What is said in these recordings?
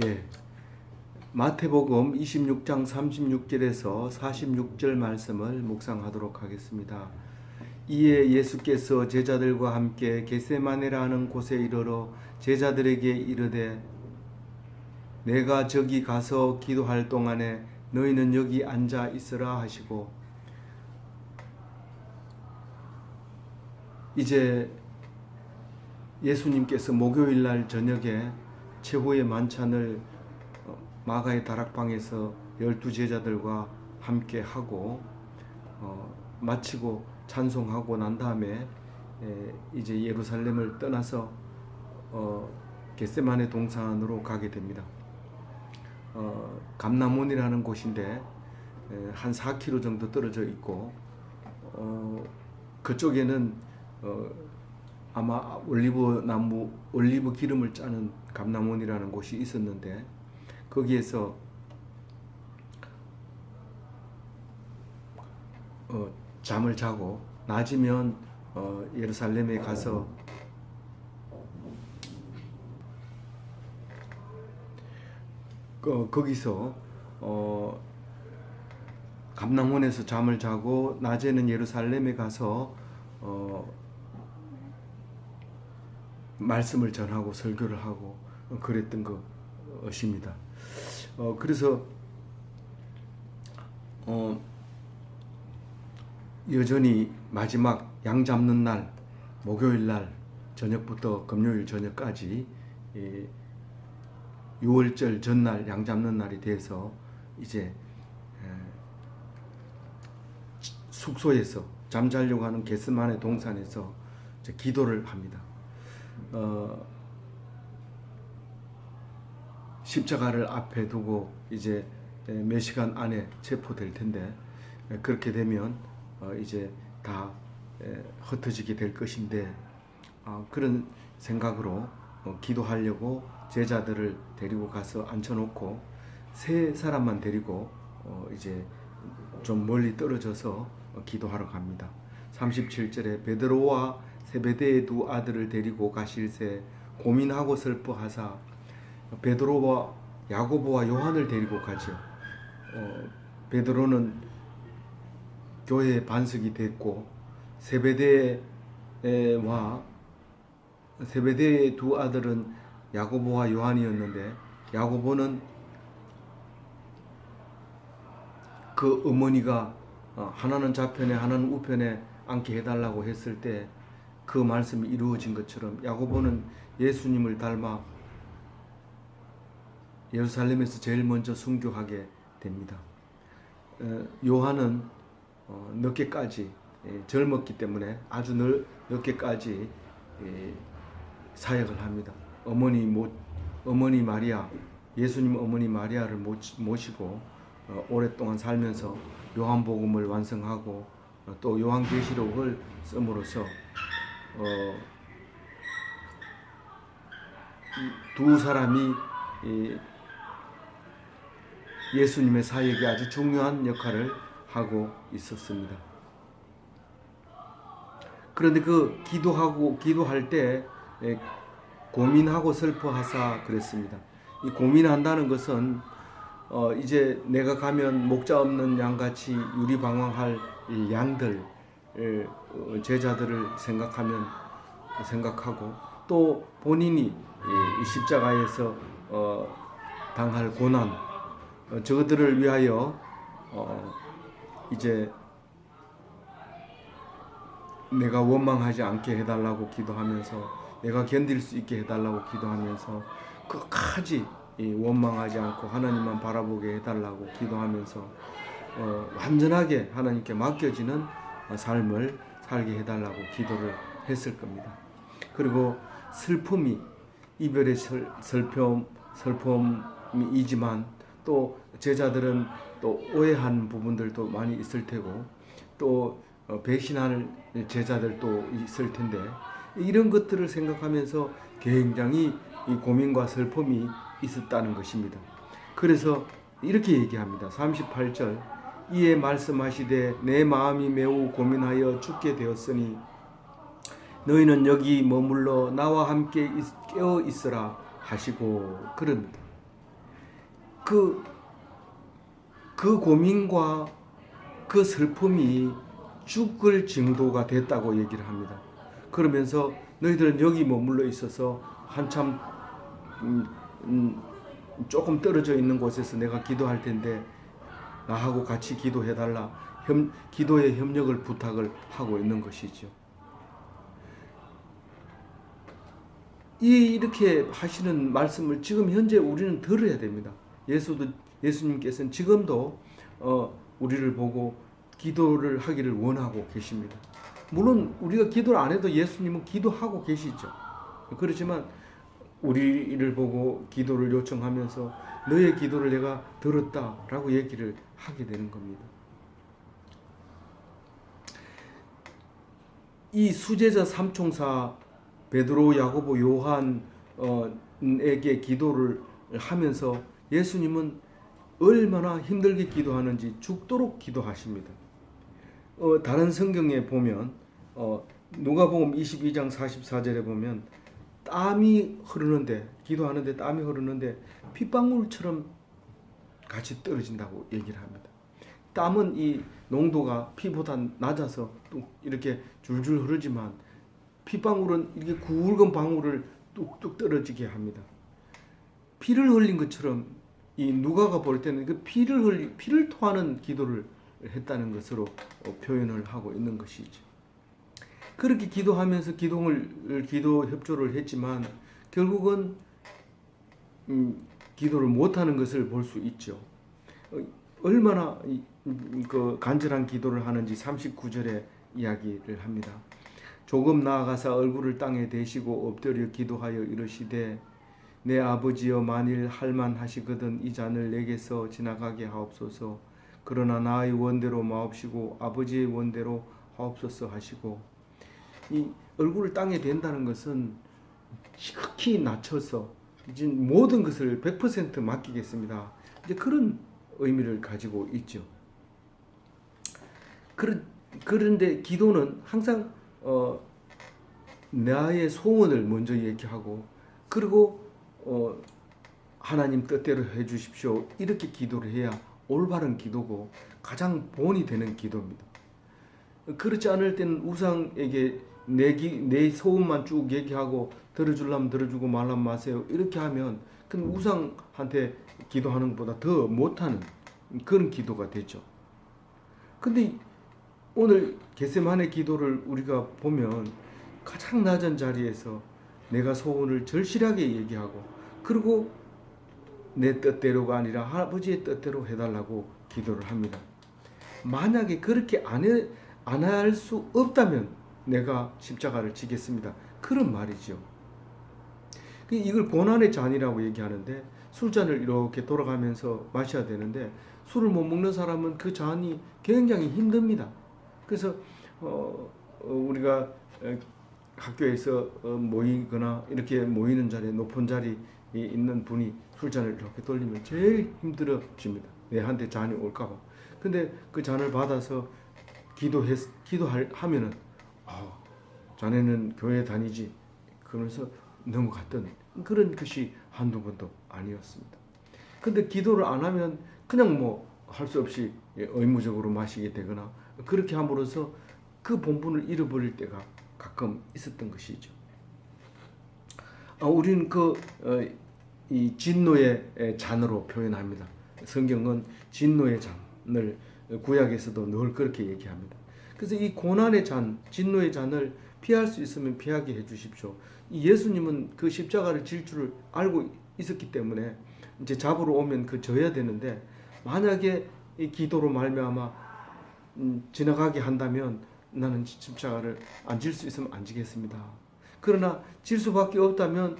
예, 마태복음 26장 36절에서 46절 말씀을 묵상하도록 하겠습니다. 이에 예수께서 제자들과 함께 겟세마네라는 곳에 이르러 제자들에게 이르되 내가 저기 가서 기도할 동안에 너희는 여기 앉아 있으라 하시고, 이제 예수님께서 목요일날 저녁에 최후의 만찬을 마가의 다락방에서 12제자들과 함께 하고 마치고 찬송하고 난 다음에 이제 예루살렘을 떠나서 겟세마네 동산으로 가게 됩니다. 감람원이라는 곳인데 한 4km 정도 떨어져 있고, 그쪽에는 아마 올리브 기름을 짜는 감람원이라는 곳이 있었는데, 거기에서 잠을 자고 낮이면 예루살렘에 가서 거기서 감람원에서 잠을 자고 낮에는 예루살렘에 가서 말씀을 전하고 설교를 하고 그랬던 것입니다. 그래서 여전히 마지막 양 잡는 날, 목요일 날 저녁부터 금요일 저녁까지 6월절 전날 양 잡는 날이 돼서 이제 숙소에서 잠자려고 하는 겟세마네 동산에서 이제 기도를 합니다. 십자가를 앞에 두고 이제 몇 시간 안에 체포될 텐데, 그렇게 되면 이제 다 흩어지게 될 것인데, 그런 생각으로 기도하려고 제자들을 데리고 가서 앉혀놓고 세 사람만 데리고 이제 좀 멀리 떨어져서 기도하러 갑니다. 37절에 베드로와 세베대의 두 아들을 데리고 가실새 고민하고 슬퍼하사, 베드로와 야고보와 요한을 데리고 가죠. 베드로는 교회의 반석이 됐고, 세베대의 두 아들은 야고보와 요한이었는데, 야고보는 그 어머니가 하나는 좌편에 하나는 우편에 앉게 해달라고 했을 때 그 말씀이 이루어진 것처럼 야고보는 예수님을 닮아 예루살렘에서 제일 먼저 순교하게 됩니다. 요한은 늦게까지, 젊었기 때문에 아주 늦게까지 사역을 합니다. 어머니 마리아, 예수님 어머니 마리아를 모시고 오랫동안 살면서 요한복음을 완성하고 또 요한계시록을 씀으로써 두 사람이 예수님의 사역에 아주 중요한 역할을 하고 있었습니다. 그런데 그 기도할 때 고민하고 슬퍼하사 그랬습니다. 이 고민한다는 것은 이제 내가 가면 목자 없는 양같이 유리방황할 이 양들, 제자들을 생각하고 또 본인이 이 십자가에서 당할 고난, 저들을 위하여 이제 내가 원망하지 않게 해달라고 기도하면서, 내가 견딜 수 있게 해달라고 기도하면서, 끝까지 원망하지 않고 하나님만 바라보게 해달라고 기도하면서 완전하게 하나님께 맡겨지는 삶을 살게 해달라고 기도를 했을 겁니다. 그리고 슬픔이 이별의 슬픔이지만 또 제자들은 또 오해한 부분들도 많이 있을 테고, 또 배신할 제자들도 있을 텐데, 이런 것들을 생각하면서 굉장히 이 고민과 슬픔이 있었다는 것입니다. 그래서 이렇게 얘기합니다. 38절, 이에 말씀하시되 내 마음이 매우 고민하여 죽게 되었으니 너희는 여기 머물러 나와 함께 깨어 있으라 하시고 그럽니다. 그, 그 고민과 그 슬픔이 죽을 정도가 됐다고 얘기를 합니다. 그러면서 너희들은 여기 머물러 있어서 한참 조금 떨어져 있는 곳에서 내가 기도할 텐데 나하고 같이 기도해달라. 기도의 협력을 부탁을 하고 있는 것이죠. 이렇게 하시는 말씀을 지금 현재 우리는 들어야 됩니다. 예수님께서는 지금도 우리를 보고 기도를 하기를 원하고 계십니다. 물론 우리가 기도를 안 해도 예수님은 기도하고 계시죠. 그렇지만 우리를 보고 기도를 요청하면서 너의 기도를 내가 들었다라고 얘기를 하게 되는 겁니다. 이 수제자 삼총사 베드로, 야고보, 요한에게 기도를 하면서 예수님은 얼마나 힘들게 기도하는지 죽도록 기도하십니다. 다른 성경에 보면 누가복음 22장 44절에 보면 땀이 흐르는데 기도하는데 땀이 흐르는데 핏방울처럼 같이 떨어진다고 얘기를 합니다. 땀은 이 농도가 피보다 낮아서 이렇게 줄줄 흐르지만 핏방울은 이렇게 굵은 방울을 뚝뚝 떨어지게 합니다. 피를 흘린 것처럼 이 누가가 볼 때는 그 피를 토하는 기도를 했다는 것으로 표현을 하고 있는 것이죠. 그렇게 기도하면서 기도 협조를 했지만 결국은 기도를 못하는 것을 볼 수 있죠. 얼마나 그 간절한 기도를 하는지 39절에 이야기를 합니다. 조금 나아가사 얼굴을 땅에 대시고 엎드려 기도하여 이르시되 내 아버지여 만일 할만하시거든 이 잔을 내게서 지나가게 하옵소서. 그러나 나의 원대로 마옵시고 아버지의 원대로 하옵소서 하시고, 이 얼굴을 땅에 댄다는 것은 지극히 낮춰서 이제 모든 것을 100% 맡기겠습니다. 이제 그런 의미를 가지고 있죠. 그런데 기도는 항상 나의 소원을 먼저 얘기하고 그리고 하나님 뜻대로 해주십시오 이렇게 기도를 해야 올바른 기도고 가장 본이 되는 기도입니다. 그렇지 않을 때는 우상에게 내 소원만 쭉 얘기하고 들어주려면 들어주고 말라면 마세요 이렇게 하면 그 우상한테 기도하는 것보다 더 못하는 그런 기도가 되죠. 근데 오늘 겟세마네 기도를 우리가 보면 가장 낮은 자리에서 내가 소원을 절실하게 얘기하고 그리고 내 뜻대로가 아니라 아버지의 뜻대로 해달라고 기도를 합니다. 만약에 그렇게 안 할 수 없다면 내가 십자가를 지겠습니다. 그런 말이죠. 이걸 고난의 잔이라고 얘기하는데 술잔을 이렇게 돌아가면서 마셔야 되는데 술을 못 먹는 사람은 그 잔이 굉장히 힘듭니다. 그래서 우리가 학교에서 모이거나 이렇게 모이는 자리에 높은 자리에 있는 분이 술잔을 이렇게 돌리면 제일 힘들어집니다. 내한테 잔이 올까봐. 근데 그 잔을 받아서 기도하면은 자네는 교회 다니지 그러면서 넘어갔던 그런 것이 한두 번도 아니었습니다. 근데 기도를 안 하면 그냥 뭐 할 수 없이 의무적으로 마시게 되거나 그렇게 함으로써 그 본분을 잃어버릴 때가 가끔 있었던 것이죠. 우리는 이 진노의 잔으로 표현합니다. 성경은 진노의 잔을 구약에서도 늘 그렇게 얘기합니다. 그래서 이 고난의 잔, 진노의 잔을 피할 수 있으면 피하게 해주십시오. 예수님은 그 십자가를 질 줄을 알고 있었기 때문에 이제 잡으러 오면 져야 되는데 만약에 이 기도로 말미암아 지나가게 한다면 나는 십자가를 안 질 수 있으면 안 지겠습니다. 그러나 질 수밖에 없다면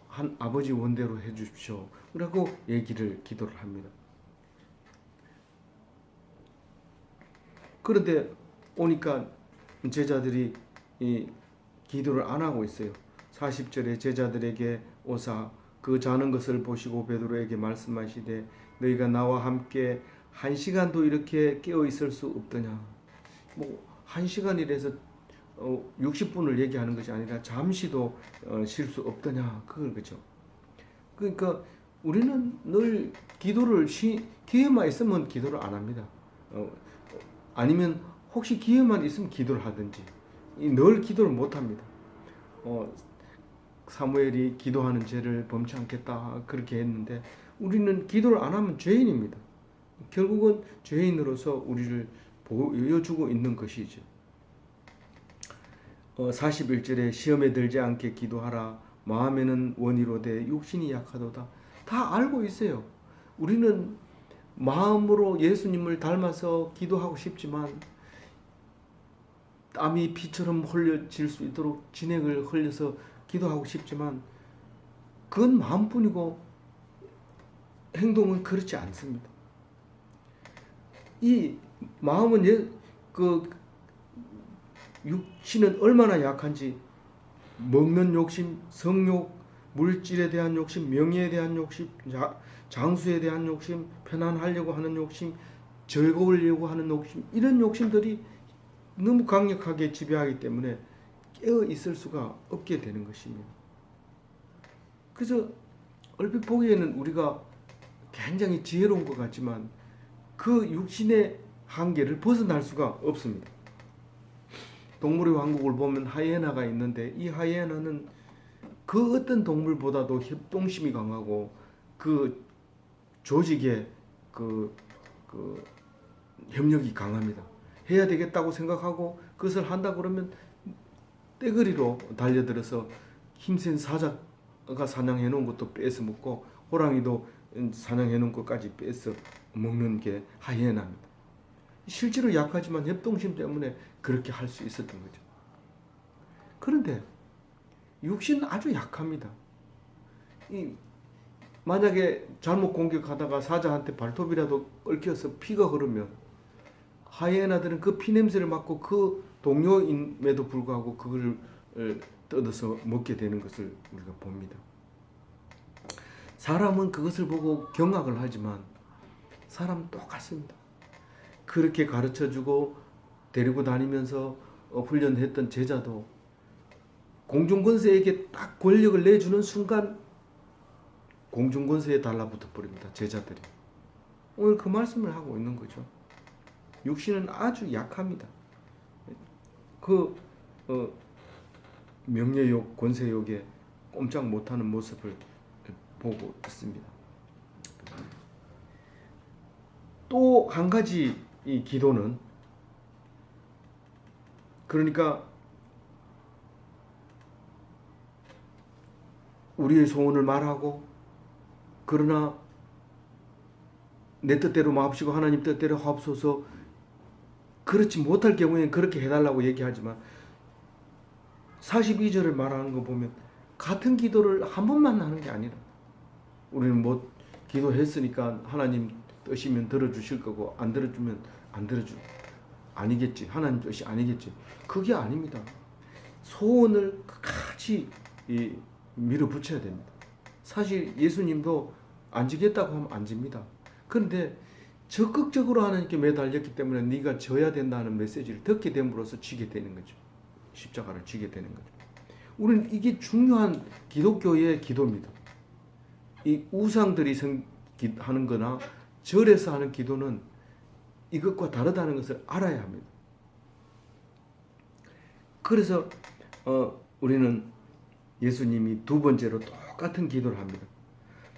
한 아버지 원대로 해주십시오. 라고 기도를 합니다. 그런데 오니까 제자들이 이 기도를 안 하고 있어요. 40절에 제자들에게 오사 그 자는 것을 보시고 베드로에게 말씀하시되 너희가 나와 함께 1시간도 이렇게 깨어 있을 수 없더냐. 뭐 1시간이라서 60분을 얘기하는 것이 아니라 잠시도 쉴 수 없더냐 그걸 그죠. 그러니까 우리는 늘 기도를 기회만 있으면 기도를 안 합니다. 아니면 혹시 기회만 있으면 기도를 하든지 늘 기도를 못 합니다. 사무엘이 기도하는 죄를 범치 않겠다 그렇게 했는데 우리는 기도를 안 하면 죄인입니다. 결국은 죄인으로서 우리를 보여주고 있는 것이죠. 41절에 시험에 들지 않게 기도하라. 마음에는 원이로되 육신이 약하도다. 다 알고 있어요. 우리는 마음으로 예수님을 닮아서 기도하고 싶지만 땀이 피처럼 흘려질 수 있도록 진액을 흘려서 기도하고 싶지만 그건 마음뿐이고 행동은 그렇지 않습니다. 이 마음은 그 육신은 얼마나 약한지 먹는 욕심, 성욕, 물질에 대한 욕심, 명예에 대한 욕심, 장수에 대한 욕심, 편안하려고 하는 욕심, 즐거우려고 하는 욕심, 이런 욕심들이 너무 강력하게 지배하기 때문에 깨어 있을 수가 없게 되는 것입니다. 그래서 얼핏 보기에는 우리가 굉장히 지혜로운 것 같지만 그 육신의 한계를 벗어날 수가 없습니다. 동물의 왕국을 보면 하이에나가 있는데 이 하이에나는 그 어떤 동물보다도 협동심이 강하고 그 조직의 그 협력이 강합니다. 해야 되겠다고 생각하고 그것을 한다 그러면 떼거리로 달려들어서 힘센 사자가 사냥해 놓은 것도 뺏어 먹고 호랑이도 사냥해 놓은 것까지 뺏어 먹는 게 하이에나입니다. 실제로 약하지만 협동심 때문에 그렇게 할 수 있었던 거죠. 그런데 육신은 아주 약합니다. 만약에 잘못 공격하다가 사자한테 발톱이라도 얽혀서 피가 흐르면 하이에나들은 그 피냄새를 맡고 그 동료임에도 불구하고 그걸 뜯어서 먹게 되는 것을 우리가 봅니다. 사람은 그것을 보고 경악을 하지만 사람은 똑같습니다. 그렇게 가르쳐주고 데리고 다니면서 훈련했던 제자도 공중권세에게 딱 권력을 내주는 순간 공중권세에 달라붙어 버립니다. 제자들이. 오늘 그 말씀을 하고 있는 거죠. 육신은 아주 약합니다. 명예욕, 권세욕에 꼼짝 못하는 모습을 보고 있습니다. 또 한 가지 이 기도는 그러니까 우리의 소원을 말하고 그러나 내 뜻대로 마옵시고 하나님 뜻대로 하옵소서 그렇지 못할 경우에는 그렇게 해달라고 얘기하지만 42절을 말하는 거 보면 같은 기도를 한 번만 하는 게 아니라 우리는 뭐 기도했으니까 하나님 뜻이면 들어주실 거고 안 들어주면 안 들어주 아니겠지. 하나님 뜻이 아니겠지. 그게 아닙니다. 소원을 끝까지 밀어붙여야 됩니다. 사실 예수님도 안 지겠다고 하면 안 집니다. 그런데 적극적으로 하나님께 매달렸기 때문에 네가 져야 된다는 메시지를 듣게 됨으로써 지게 되는 거죠. 십자가를 지게 되는 거죠. 우리는 이게 중요한 기독교의 기도입니다. 이 우상들이 하는 거나 절에서 하는 기도는 이것과 다르다는 것을 알아야 합니다. 그래서 우리는 예수님이 두 번째로 똑같은 기도를 합니다.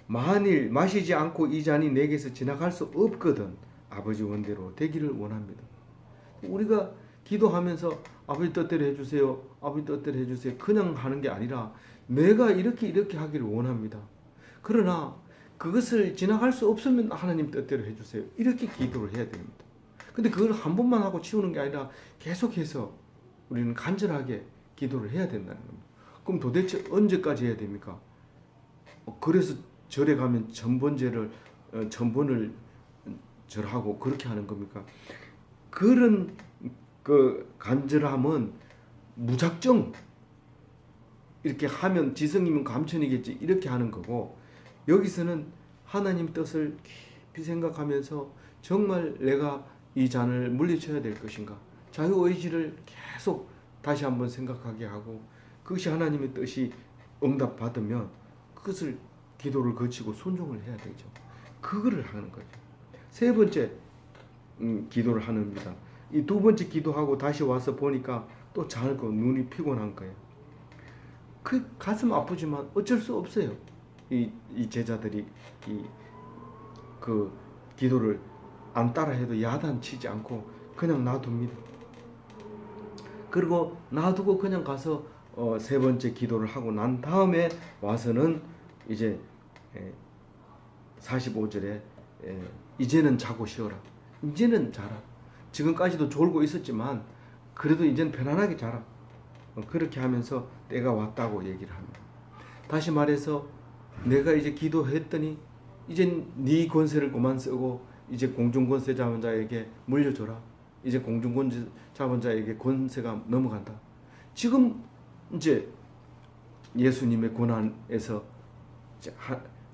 만일 마시지 않고 이 잔이 내게서 지나갈 수 없거든 아버지 원대로 되기를 원합니다. 우리가 기도하면서 아버지 뜻대로 해주세요. 아버지 뜻대로 해주세요. 그냥 하는 게 아니라 내가 이렇게 하기를 원합니다. 그러나 그것을 지나갈 수 없으면 하나님 뜻대로 해주세요. 이렇게 기도를 해야 됩니다. 근데 그걸 한 번만 하고 치우는 게 아니라 계속해서 우리는 간절하게 기도를 해야 된다는 겁니다. 그럼 도대체 언제까지 해야 됩니까? 그래서 절에 가면 천번을 절하고 그렇게 하는 겁니까? 그런 그 간절함은 무작정 이렇게 하면 지성이면 감천이겠지 이렇게 하는 거고 여기서는 하나님 뜻을 깊이 생각하면서 정말 내가 이 잔을 물리쳐야 될 것인가 자유의지를 계속 다시 한번 생각하게 하고 그것이 하나님의 뜻이 응답받으면 그것을 기도를 거치고 순종을 해야 되죠. 그거를 하는 거죠. 세 번째 기도를 하는입니다. 이 두 번째 기도하고 다시 와서 보니까 또 자고 눈이 피곤한 거예요. 그 가슴 아프지만 어쩔 수 없어요. 이 제자들이 그 기도를 안 따라해도 야단치지 않고 그냥 놔둡니다. 그리고 놔두고 그냥 가서 세 번째 기도를 하고 난 다음에 와서는 이제 45절에 이제는 자고 쉬어라. 이제는 자라. 지금까지도 졸고 있었지만 그래도 이제는 편안하게 자라. 그렇게 하면서 때가 왔다고 얘기를 합니다. 다시 말해서 내가 이제 기도했더니 이제 네 권세를 그만 쓰고 이제 공중권세 잡은 자에게 물려줘라. 이제 공중권세 잡은 자에게 권세가 넘어간다. 지금 이제 예수님의 권한에서 이제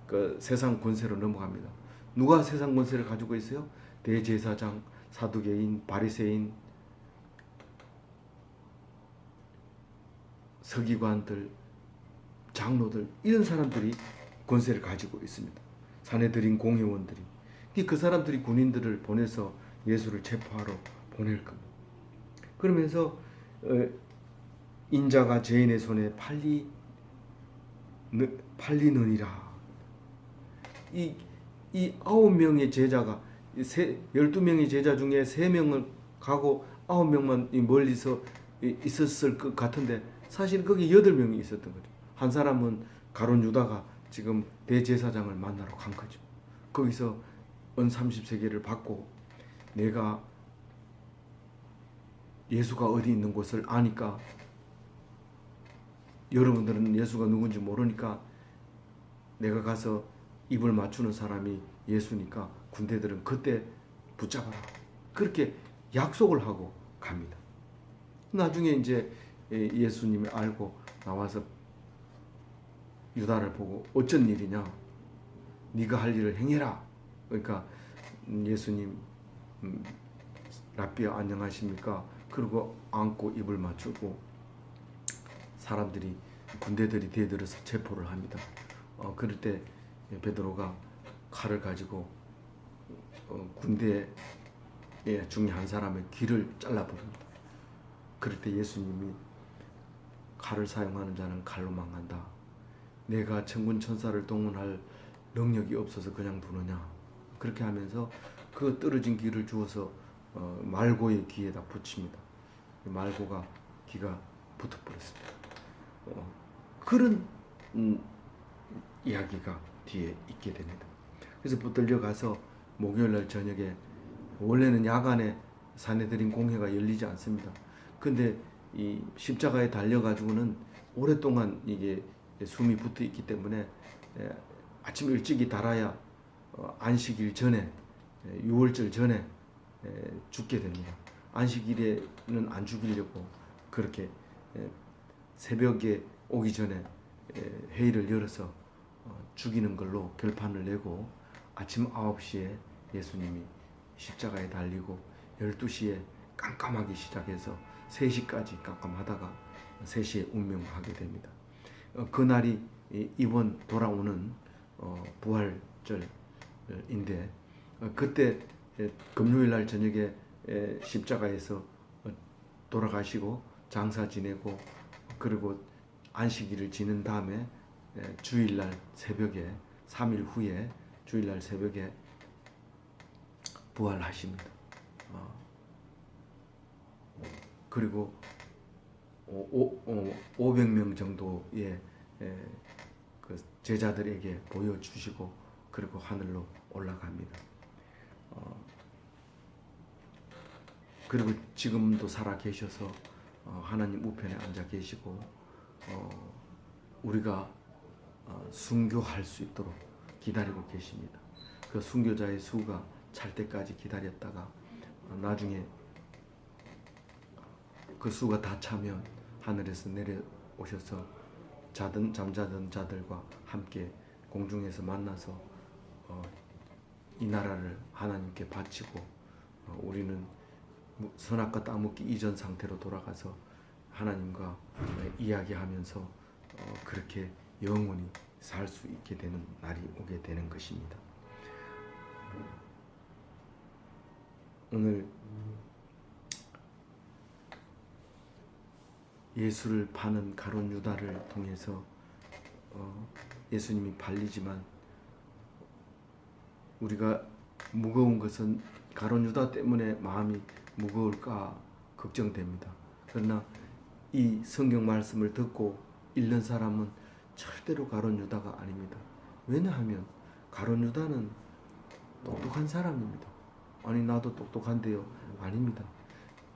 그 세상 권세로 넘어갑니다. 누가 세상 권세를 가지고 있어요? 대제사장, 사두개인, 바리새인, 서기관들, 장로들 이런 사람들이 권세를 가지고 있습니다. 산헤드린 공회원들이. 그 사람들이 군인들을 보내서 예수를 체포하러 보낼 겁니다. 그러면서 인자가 죄인의 손에 팔리느니라. 이 9명의 제자가 12명의 제자 중에 3명을 가고 9명만 멀리서 있었을 것 같은데 사실 거기 8명이 있었던 거죠. 한 사람은 가룟 유다가 지금 대제사장을 만나러 간 거죠. 거기서 은 30세겔을 받고 내가 예수가 어디 있는 곳을 아니까 여러분들은 예수가 누군지 모르니까 내가 가서 입을 맞추는 사람이 예수니까 군대들은 그때 붙잡아라. 그렇게 약속을 하고 갑니다. 나중에 이제 예수님이 알고 나와서 유다를 보고 어쩐 일이냐? 네가 할 일을 행해라. 그러니까 예수님 라삐아 안녕하십니까? 그리고 안고 입을 맞추고 사람들이 군대들이 대들어서 체포를 합니다. 그럴 때 베드로가 칼을 가지고 군대 중에 한 사람의 귀를 잘라버립니다. 그럴 때 예수님이 칼을 사용하는 자는 칼로 망한다. 내가 천군 천사를 동원할 능력이 없어서 그냥 두느냐. 그렇게 하면서 그 떨어진 귀를 주워서 말고의 귀에다 붙입니다. 말고가 귀가 붙어버렸습니다. 그런 이야기가 뒤에 있게 됩니다. 그래서 붙들려 가서 목요일날 저녁에 원래는 야간에 산헤드린 공회가 열리지 않습니다. 근데 이 십자가에 달려가지고는 오랫동안 이게 숨이 붙어 있기 때문에 아침 일찍이 달아야 안식일 전에 6월절 전에 죽게 됩니다. 안식일에는 안 죽이려고 그렇게 새벽에 오기 전에 회의를 열어서 죽이는 걸로 결판을 내고 아침 9시에 예수님이 십자가에 달리고 12시에 깜깜하기 시작해서 3시까지 깜깜하다가 3시에 운명하게 됩니다. 그날이 이번 돌아오는 부활절인데 그때 금요일날 저녁에 십자가에서 돌아가시고 장사 지내고 그리고 안식일을 지낸 다음에 주일날 새벽에 3일 후에 주일날 새벽에 부활하십니다. 그리고 500명 정도의 그 제자들에게 보여주시고 그리고 하늘로 올라갑니다. 그리고 지금도 살아 계셔서 하나님 우편에 앉아 계시고 우리가 순교할 수 있도록 기다리고 계십니다. 그 순교자의 수가 찰 때까지 기다렸다가 나중에 그 수가 다 차면 하늘에서 내려오셔서 잠자던 자들과 함께 공중에서 만나서 이 나라를 하나님께 바치고 우리는 선악과 따먹기 이전 상태로 돌아가서 하나님과 이야기하면서 그렇게 영원히 살 수 있게 되는 날이 오게 되는 것입니다. 오늘 예수를 파는 가룟 유다를 통해서 예수님이 팔리지만 우리가 무거운 것은 가룟 유다 때문에 마음이 무거울까 걱정됩니다. 그러나 이 성경 말씀을 듣고 읽는 사람은 절대로 가룟 유다가 아닙니다. 왜냐하면 가룟 유다는 똑똑한 사람입니다. 아니 나도 똑똑한데요. 아닙니다.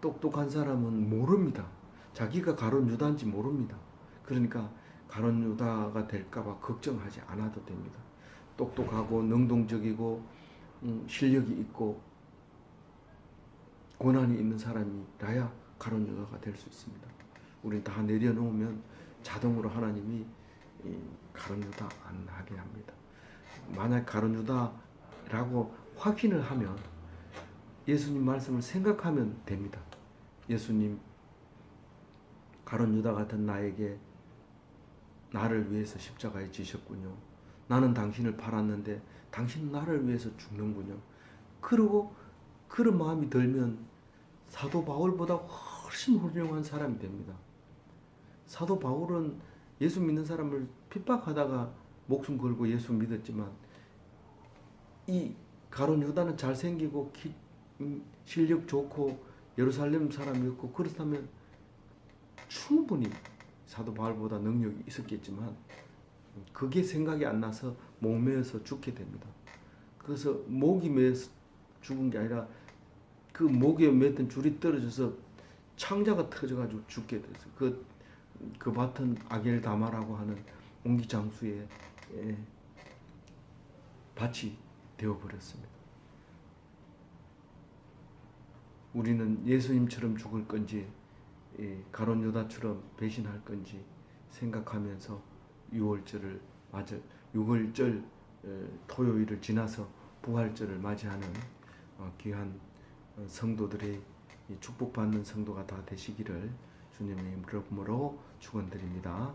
똑똑한 사람은 모릅니다. 자기가 가룟 유다인지 모릅니다. 그러니까 가룟 유다가 될까봐 걱정하지 않아도 됩니다. 똑똑하고 능동적이고 실력이 있고 권한이 있는 사람이라야 가룟 유다가 될 수 있습니다. 우린 다 내려놓으면 자동으로 하나님이 가룟 유다 안 하게 합니다. 만약 가룟 유다라고 확신을 하면 예수님 말씀을 생각하면 됩니다. 예수님, 가룟 유다 같은 나에게 나를 위해서 십자가에 지셨군요. 나는 당신을 팔았는데 당신은 나를 위해서 죽는군요. 그리고 그런 마음이 들면 사도 바울보다 훨씬 훌륭한 사람이 됩니다. 사도 바울은 예수 믿는 사람을 핍박하다가 목숨 걸고 예수 믿었지만 이 가룟 유다는 잘생기고 실력 좋고 예루살렘 사람이었고 그렇다면 충분히 사도 바울보다 능력이 있었겠지만 그게 생각이 안 나서 목 메어서 죽게 됩니다. 그래서 목이 메어서 죽은 게 아니라 그 목에 맸던 줄이 떨어져서 창자가 터져가지고 죽게 됐어요. 그 밭은 아겔다마라고 하는 옹기장수의 밭이 되어버렸습니다. 우리는 예수님처럼 죽을 건지 가룟 유다처럼 배신할 건지 생각하면서 6월절 토요일을 지나서 부활절을 맞이하는 귀한 성도들의 축복받는 성도가 다 되시기를 주님의 이름으로 축원드립니다.